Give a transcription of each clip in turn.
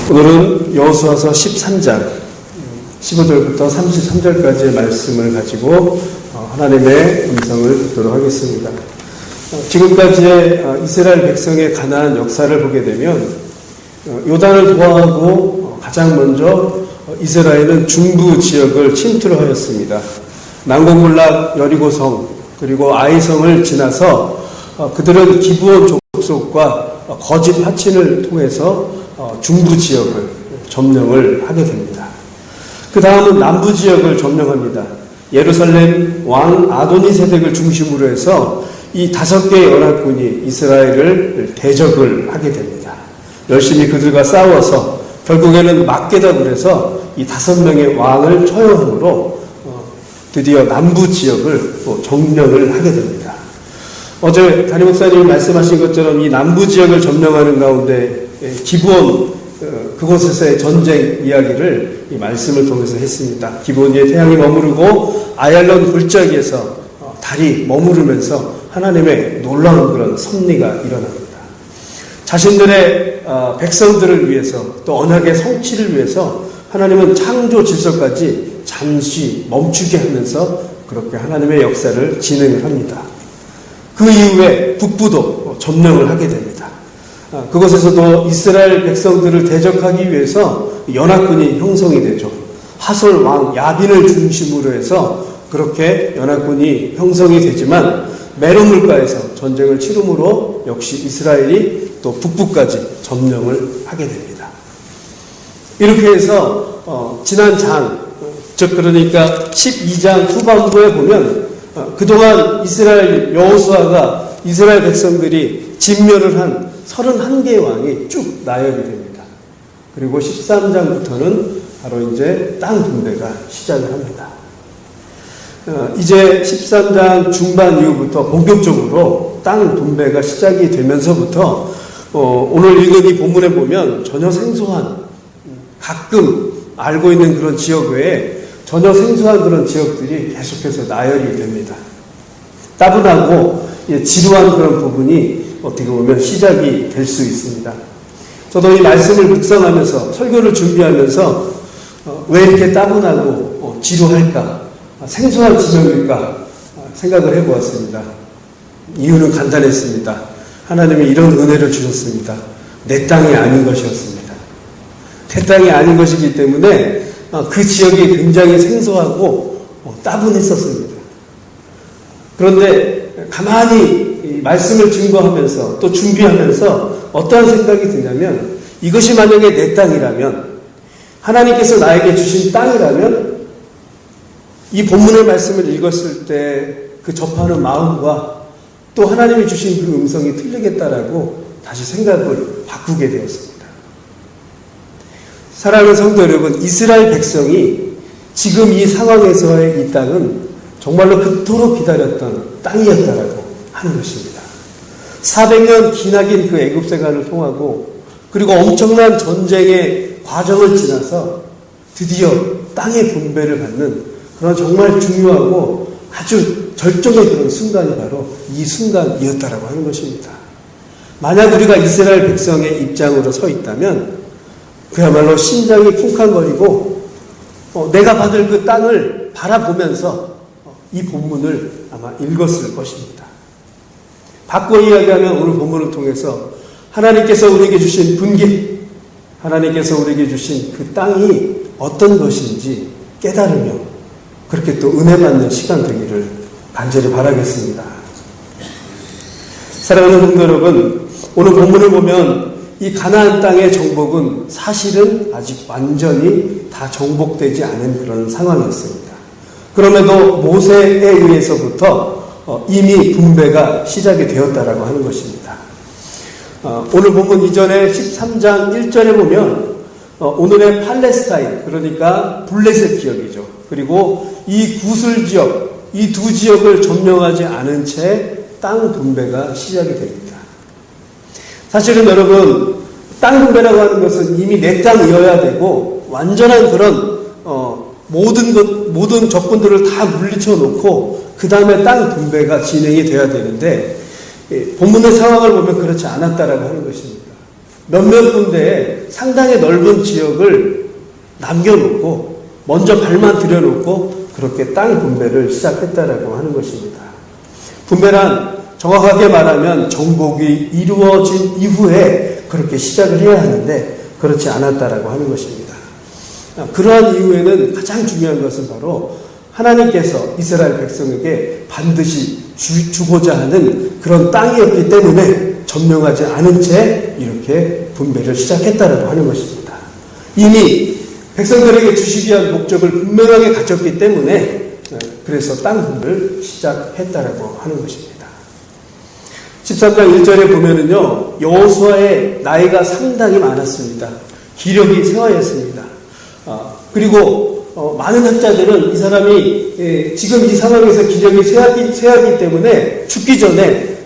오늘은 여호수아서 13장 15절부터 33절까지의 말씀을 가지고 하나님의 음성을 듣도록 하겠습니다. 지금까지의 이스라엘 백성의 가나안 역사를 보게 되면 요단을 도하고 가장 먼저 이스라엘은 중부 지역을 침투를 하였습니다. 난공불락 여리고성 그리고 아이성을 지나서 그들은 기브온 족속과 거짓 화친을 통해서 중부 지역을 점령을 하게 됩니다. 그 다음은 남부 지역을 점령합니다. 예루살렘 왕 아도니세덱을 중심으로 해서 이 5개의 연합군이 이스라엘을 대적을 하게 됩니다. 열심히 그들과 싸워서 결국에는 막게덕을 해서 이 5명의 왕을 처형함으로 드디어 남부 지역을 점령을 하게 됩니다. 어제 담임 목사님이 말씀하신 것처럼 이 남부 지역을 점령하는 가운데 기브온 그곳에서의 전쟁 이야기를 이 말씀을 통해서 했습니다. 기브온 위에 태양이 머무르고 아얄론 골짜기에서 달이 머무르면서 하나님의 놀라운 그런 섭리가 일어납니다. 자신들의 백성들을 위해서 또 언약의 성취를 위해서 하나님은 창조 질서까지 잠시 멈추게 하면서 그렇게 하나님의 역사를 진행을 합니다. 그 이후에 북부도 점령을 하게 됩니다. 그곳에서도 이스라엘 백성들을 대적하기 위해서 연합군이 형성이 되죠. 하솔 왕 야빈을 중심으로 해서 그렇게 연합군이 형성이 되지만 메론물가에서 전쟁을 치름으로 역시 이스라엘이 또 북부까지 점령을 하게 됩니다. 이렇게 해서 지난 장, 즉 그러니까 12장 후반부에 보면 그동안 이스라엘 여호수아가 이스라엘 백성들이 진멸을 한 31개의 왕이 쭉 나열이 됩니다. 그리고 13장부터는 바로 이제 땅 분배가 시작을 합니다. 이제 13장 중반 이후부터 본격적으로 땅 분배가 시작이 되면서부터 오늘 읽은 이 본문에 보면 전혀 생소한 가끔 알고 있는 그런 지역 외에 전혀 생소한 그런 지역들이 계속해서 나열이 됩니다. 따분하고 지루한 그런 부분이 어떻게 보면 시작이 될 수 있습니다. 저도 이 말씀을 묵상하면서 설교를 준비하면서 왜 이렇게 따분하고 지루할까? 생소한 지명일까? 생각을 해보았습니다. 이유는 간단했습니다. 하나님이 이런 은혜를 주셨습니다. 내 땅이 아닌 것이었습니다. 내 땅이 아닌 것이기 때문에 그 지역이 굉장히 생소하고 따분했었습니다. 그런데 가만히 말씀을 증거하면서 또 준비하면서 어떠한 생각이 드냐면 이것이 만약에 내 땅이라면 하나님께서 나에게 주신 땅이라면 이 본문의 말씀을 읽었을 때 그 접하는 마음과 또 하나님이 주신 그 음성이 틀리겠다라고 다시 생각을 바꾸게 되었습니다. 사랑하는 성도 여러분, 이스라엘 백성이 지금 이 상황에서의 이 땅은 정말로 그토록 기다렸던 땅이었다라고 하는 것입니다. 400년 기나긴 그 애굽 생활을 통하고 그리고 엄청난 전쟁의 과정을 지나서 드디어 땅의 분배를 받는 그런 정말 중요하고 아주 절정의 그런 순간이 바로 이 순간이었다라고 하는 것입니다. 만약 우리가 이스라엘 백성의 입장으로 서 있다면 그야말로 심장이 쿵쾅거리고 내가 받을 그 땅을 바라보면서 이 본문을 아마 읽었을 것입니다. 바꿔 이야기하면 오늘 본문을 통해서 하나님께서 우리에게 주신 분기, 하나님께서 우리에게 주신 그 땅이 어떤 것인지 깨달으며 그렇게 또 은혜 받는 시간 되기를 간절히 바라겠습니다. 사랑하는 성도 여러분, 오늘 본문을 보면 이 가나안 땅의 정복은 사실은 아직 완전히 다 정복되지 않은 그런 상황이었습니다. 그럼에도 모세에 의해서부터 이미 분배가 시작이 되었다라고 하는 것입니다. 오늘 본문 이전에 13장 1절에 보면 오늘의 팔레스타인, 그러니까 블레셋 지역이죠. 그리고 이 구슬 지역, 이 두 지역을 점령하지 않은 채 땅 분배가 시작이 됩니다. 사실은 여러분, 땅 분배라고 하는 것은 이미 내 땅이어야 되고 완전한 그런 모든 적군들을 다 물리쳐 놓고 그 다음에 땅 분배가 진행이 돼야 되는데 본문의 상황을 보면 그렇지 않았다라고 하는 것입니다. 몇몇 군데에 상당히 넓은 지역을 남겨놓고 먼저 발만 들여놓고 그렇게 땅 분배를 시작했다라고 하는 것입니다. 분배란 정확하게 말하면 정복이 이루어진 이후에 그렇게 시작을 해야 하는데 그렇지 않았다라고 하는 것입니다. 그러한 이유에는 가장 중요한 것은 바로 하나님께서 이스라엘 백성에게 반드시 주고자 하는 그런 땅이었기 때문에 점령하지 않은 채 이렇게 분배를 시작했다라고 하는 것입니다. 이미 백성들에게 주시기 위한 목적을 분명하게 가졌기 때문에 그래서 땅 분배를 시작했다라고 하는 것입니다. 13장 1절에 보면은요, 여호수아의 나이가 상당히 많았습니다. 기력이 쇠하였습니다. 그리고 많은 학자들은 이 사람이 지금 이 상황에서 기력이 쇠하기 때문에 죽기 전에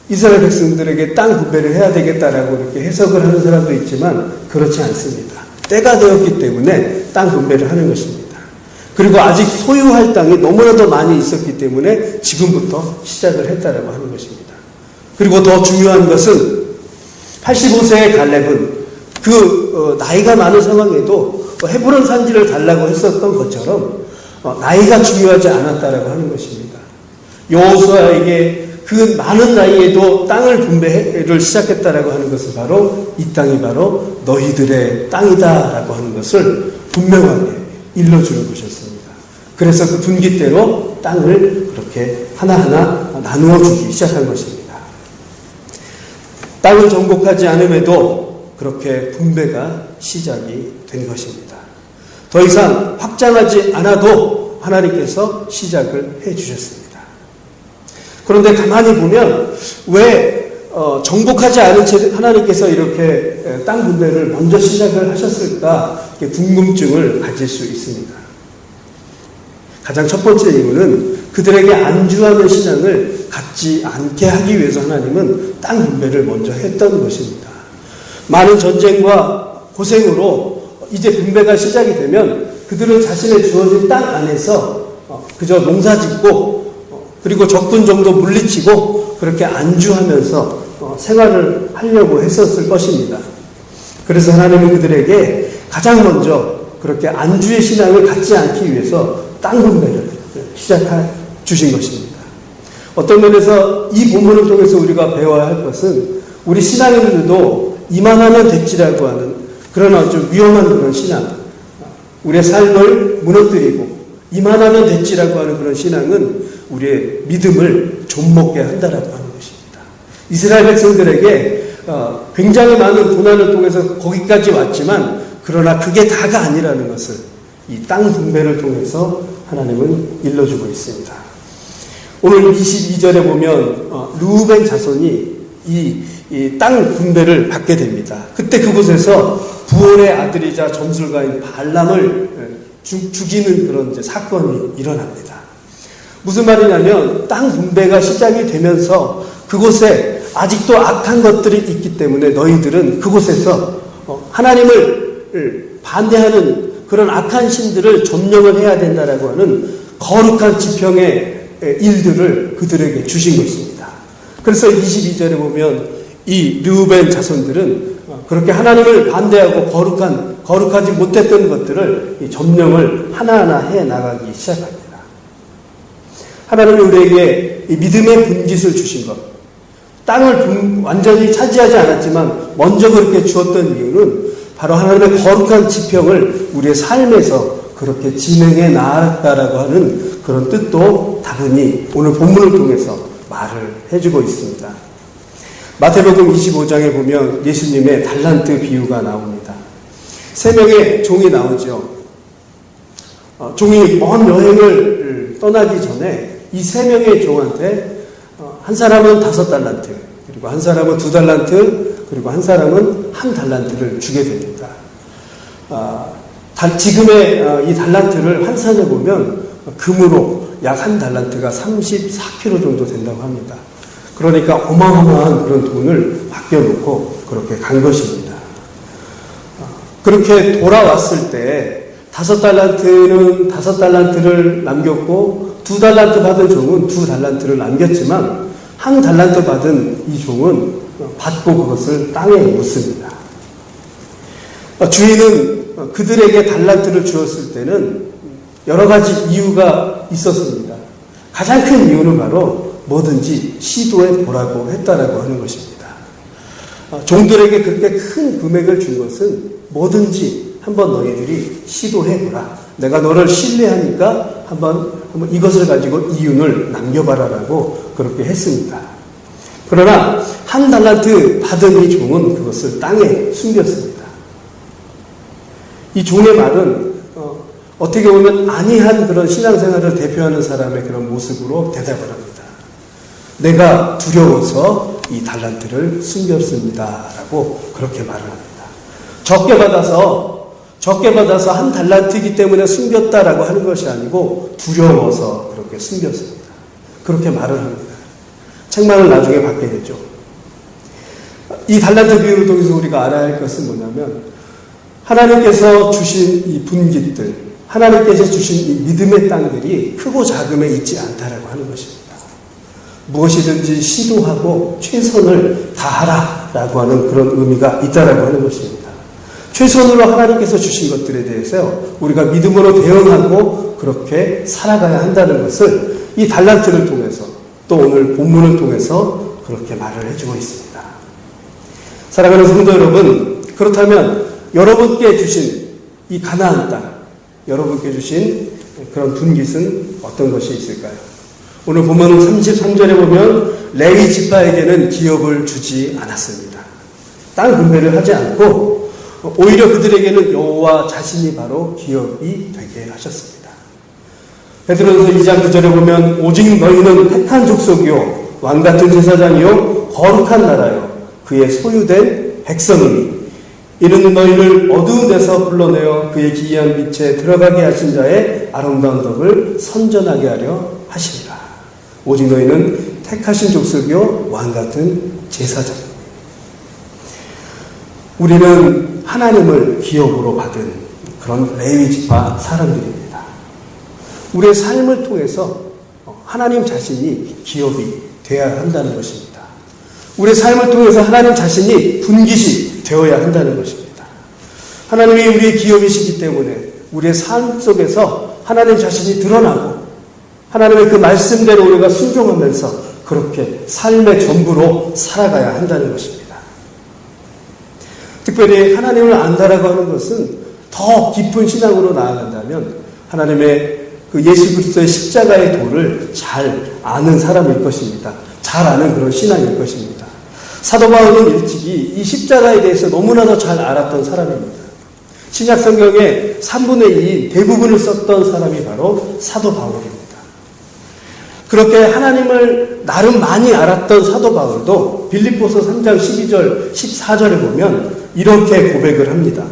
이스라엘 백성들에게 땅 분배를 해야 되겠다라고 이렇게 해석을 하는 사람도 있지만 그렇지 않습니다. 때가 되었기 때문에 땅 분배를 하는 것입니다. 그리고 아직 소유할 땅이 너무나도 많이 있었기 때문에 지금부터 시작을 했다라고 하는 것입니다. 그리고 더 중요한 것은 85세의 갈렙은 나이가 많은 상황에도 헤브론 산지를 달라고 했었던 것처럼 나이가 중요하지 않았다라고 하는 것입니다. 여호수아에게 그 많은 나이에도 땅을 분배를 시작했다라고 하는 것은 바로 이 땅이 바로 너희들의 땅이다라고 하는 것을 분명하게 일러주는 것이었습니다. 그래서 그 분기대로 땅을 그렇게 하나하나 나누어 주기 시작한 것입니다. 땅을 정복하지 않음에도 그렇게 분배가 시작이 된 것입니다. 더 이상 확장하지 않아도 하나님께서 시작을 해 주셨습니다. 그런데 가만히 보면 왜 정복하지 않은 채 하나님께서 이렇게 땅 분배를 먼저 시작을 하셨을까 궁금증을 가질 수 있습니다. 가장 첫 번째 이유는 그들에게 안주하는 신앙을 갖지 않게 하기 위해서 하나님은 땅 분배를 먼저 했던 것입니다. 많은 전쟁과 고생으로 이제 분배가 시작이 되면 그들은 자신의 주어진 땅 안에서 그저 농사 짓고 그리고 적군 정도 물리치고 그렇게 안주하면서 생활을 하려고 했었을 것입니다. 그래서 하나님은 그들에게 가장 먼저 그렇게 안주의 신앙을 갖지 않기 위해서 땅 분배를 시작해 주신 것입니다. 어떤 면에서 이 본문을 통해서 우리가 배워야 할 것은 우리 신앙인들도 이만하면 됐지라고 하는 그런 아주 위험한 그런 신앙, 우리의 삶을 무너뜨리고 이만하면 됐지라고 하는 그런 신앙은 우리의 믿음을 좀먹게 한다라고 하는 것입니다. 이스라엘 백성들에게 굉장히 많은 고난을 통해서 거기까지 왔지만 그러나 그게 다가 아니라는 것을 이 땅 분배를 통해서 하나님은 일러주고 있습니다. 오늘 22절에 보면 르우벤 자손이 이 땅 분배를 받게 됩니다. 그때 그곳에서 부올의 아들이자 점술가인 발람을 죽이는 그런 이제 사건이 일어납니다. 무슨 말이냐면 땅 분배가 시작이 되면서 그곳에 아직도 악한 것들이 있기 때문에 너희들은 그곳에서 하나님을 반대하는 그런 악한 신들을 점령을 해야 된다라고 하는 거룩한 지평의 일들을 그들에게 주신 것입니다. 그래서 22절에 보면 이 르우벤 자손들은 그렇게 하나님을 반대하고 거룩하지 못했던 것들을 점령을 하나하나 해 나가기 시작합니다. 하나님이 우리에게 이 믿음의 분깃을 주신 것, 땅을 완전히 차지하지 않았지만 먼저 그렇게 주었던 이유는 바로 하나님의 거룩한 지평을 우리의 삶에서 그렇게 진행해 나갔다라고 하는 그런 뜻도 다르니 오늘 본문을 통해서 말을 해주고 있습니다. 마태복음 25장에 보면 예수님의 달란트 비유가 나옵니다. 3명의 종이 나오죠. 종이 먼 여행을 떠나기 전에 이 3명의 종한테 한 사람은 5달란트, 그리고 한 사람은 2달란트, 그리고 한 사람은 1달란트를 주게 됩니다. 지금의 이 달란트를 환산해 보면 금으로 약 1달란트가 34kg 정도 된다고 합니다. 그러니까 어마어마한 그런 돈을 맡겨놓고 그렇게 간 것입니다. 그렇게 돌아왔을 때 5달란트는 5달란트를 남겼고 2달란트 받은 종은 2달란트를 남겼지만 1달란트 받은 이 종은 받고 그것을 땅에 묻습니다. 주인은 그들에게 달란트를 주었을 때는 여러 가지 이유가 있었습니다. 가장 큰 이유는 바로 뭐든지 시도해 보라고 했다라고 하는 것입니다. 종들에게 그렇게 큰 금액을 준 것은 뭐든지 한번 너희들이 시도해 보라. 내가 너를 신뢰하니까 한번 이것을 가지고 이윤을 남겨봐라라고 그렇게 했습니다. 그러나 한 달란트 받은 이 종은 그것을 땅에 숨겼습니다. 이 종의 말은 어떻게 보면 안이한 그런 신앙생활을 대표하는 사람의 그런 모습으로 대답을 합니다. 내가 두려워서 이 달란트를 숨겼습니다. 라고 그렇게 말을 합니다. 적게 받아서 한 달란트이기 때문에 숨겼다라고 하는 것이 아니고 두려워서 그렇게 숨겼습니다. 그렇게 말을 합니다. 책망을 나중에 받게 되죠. 이 달란트 비유를 통해서 우리가 알아야 할 것은 뭐냐면 하나님께서 주신 이 분깃들, 하나님께서 주신 이 믿음의 땅들이 크고 작음에 있지 않다라고 하는 것입니다. 무엇이든지 시도하고 최선을 다하라라고 하는 그런 의미가 있다라고 하는 것입니다. 최선으로 하나님께서 주신 것들에 대해서 우리가 믿음으로 대응하고 그렇게 살아가야 한다는 것을 이 달란트를 통해서 또 오늘 본문을 통해서 그렇게 말을 해주고 있습니다. 사랑하는 성도 여러분, 그렇다면 여러분께 주신 이 가나안 땅, 여러분께 주신 그런 분깃은 어떤 것이 있을까요? 오늘 본문 33절에 보면 레위 지파에게는 기업을 주지 않았습니다. 땅 분배를 하지 않고 오히려 그들에게는 여호와 자신이 바로 기업이 되게 하셨습니다. 베드로전서 2장 9절에 보면 오직 너희는 택한 족속이요 왕같은 제사장이요 거룩한 나라요 그의 소유된 백성이니 이는 너희를 어두운 데서 불러내어 그의 기이한 빛에 들어가게 하신 자의 아름다운 덕을 선전하게 하려 하시니라. 오직 너희는 택하신 족속이요 왕같은 제사장. 우리는 하나님을 기업으로 받은 그런 레위 지파 사람들입니다. 우리의 삶을 통해서 하나님 자신이 기업이 되어야 한다는 것입니다. 우리의 삶을 통해서 하나님 자신이 분깃이 되어야 한다는 것입니다. 하나님이 우리의 기업이시기 때문에 우리의 삶 속에서 하나님 자신이 드러나고 하나님의 그 말씀대로 우리가 순종하면서 그렇게 삶의 전부로 살아가야 한다는 것입니다. 특별히 하나님을 안다라고 하는 것은 더 깊은 신앙으로 나아간다면 하나님의 그 예수 그리스도의 십자가의 도를 잘 아는 사람일 것입니다. 잘 아는 그런 신앙일 것입니다. 사도 바울은 일찍이 이 십자가에 대해서 너무나도 잘 알았던 사람입니다. 신약 성경의 3분의 2 대부분을 썼던 사람이 바로 사도 바울입니다. 그렇게 하나님을 나름 많이 알았던 사도 바울도 빌립보서 3장 12절 14절에 보면 이렇게 고백을 합니다.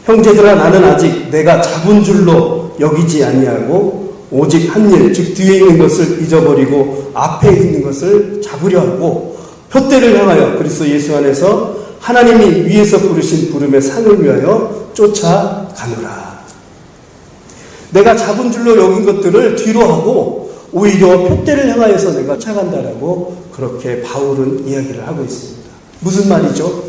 형제들아 나는 아직 내가 잡은 줄로 여기지 아니하고 오직 한 일 즉 뒤에 있는 것을 잊어버리고 앞에 있는 것을 잡으려 하고 표대를 향하여 그리스도 예수 안에서 하나님이 위에서 부르신 부름의 상을 위하여 쫓아가노라. 내가 잡은 줄로 여긴 것들을 뒤로 하고 오히려 표대를 향하여서 내가 쫓아간다라고 그렇게 바울은 이야기를 하고 있습니다. 무슨 말이죠?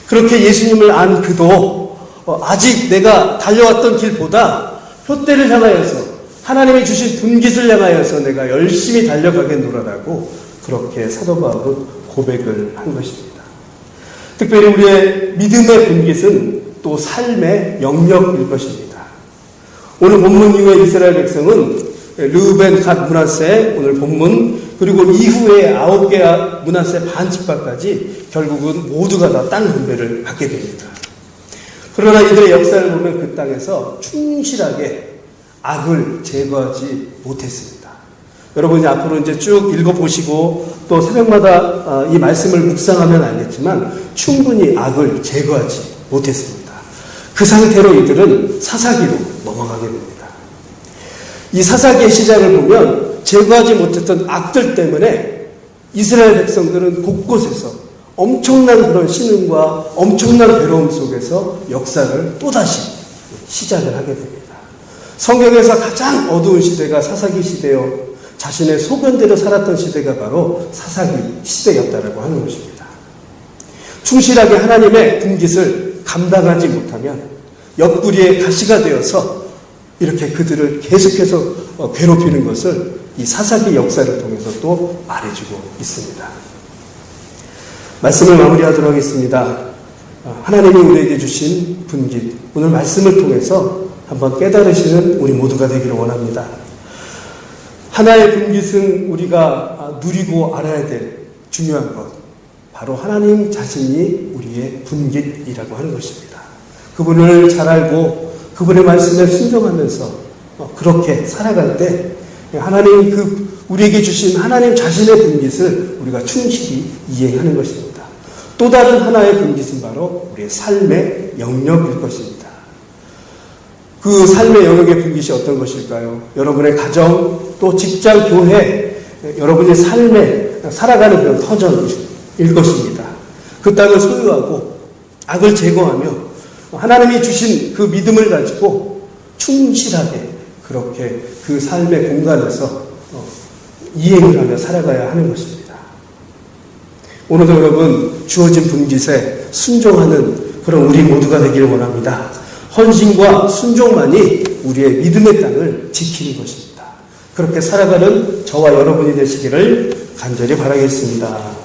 그렇게 예수님을 안 그도 아직 내가 달려왔던 길보다 표대를 향하여서 하나님이 주신 분깃을 향하여서 내가 열심히 달려가겠노라라고 그렇게 사도 바울은 고백을 한 것입니다. 특별히 우리의 믿음의 분깃은 또 삶의 영역일 것입니다. 오늘 본문 이후에 이스라엘 백성은 르우벤, 갓, 므낫세 오늘 본문 그리고 이후에 9개 므낫세 반지파까지 결국은 모두가 다 땅 분배를 받게 됩니다. 그러나 이들의 역사를 보면 그 땅에서 충실하게 악을 제거하지 못했습니다. 여러분이 앞으로 이제 쭉 읽어보시고 또 새벽마다 이 말씀을 묵상하면 알겠지만 충분히 악을 제거하지 못했습니다. 그 상태로 이들은 사사기로 넘어가게 됩니다. 이 사사기의 시작을 보면 제거하지 못했던 악들 때문에 이스라엘 백성들은 곳곳에서 엄청난 그런 신음과 엄청난 괴로움 속에서 역사를 또다시 시작을 하게 됩니다. 성경에서 가장 어두운 시대가 사사기 시대요. 자신의 소견대로 살았던 시대가 바로 사사기 시대였다라고 하는 것입니다. 충실하게 하나님의 분깃을 감당하지 못하면 옆구리에 가시가 되어서 이렇게 그들을 계속해서 괴롭히는 것을 이 사사기 역사를 통해서 또 말해주고 있습니다. 말씀을 마무리하도록 하겠습니다. 하나님이 우리에게 주신 분깃, 오늘 말씀을 통해서 한번 깨달으시는 우리 모두가 되기를 원합니다. 하나의 분깃은 우리가 누리고 알아야 될 중요한 것, 바로 하나님 자신이 우리의 분깃이라고 하는 것입니다. 그분을 잘 알고 그분의 말씀에 순종하면서 그렇게 살아갈 때 하나님 우리에게 주신 하나님 자신의 분깃을 우리가 충실히 이해하는 것입니다. 또 다른 하나의 분깃은 바로 우리의 삶의 영역일 것입니다. 그 삶의 영역의 분깃이 어떤 것일까요? 여러분의 가정, 또 직장, 교회, 여러분의 삶에 살아가는 그런 터전일 것입니다. 그 땅을 소유하고 악을 제거하며 하나님이 주신 그 믿음을 가지고 충실하게 그렇게 그 삶의 공간에서 이행을 하며 살아가야 하는 것입니다. 오늘도 여러분 주어진 분깃에 순종하는 그런 우리 모두가 되기를 원합니다. 헌신과 순종만이 우리의 믿음의 땅을 지키는 것입니다. 그렇게 살아가는 저와 여러분이 되시기를 간절히 바라겠습니다.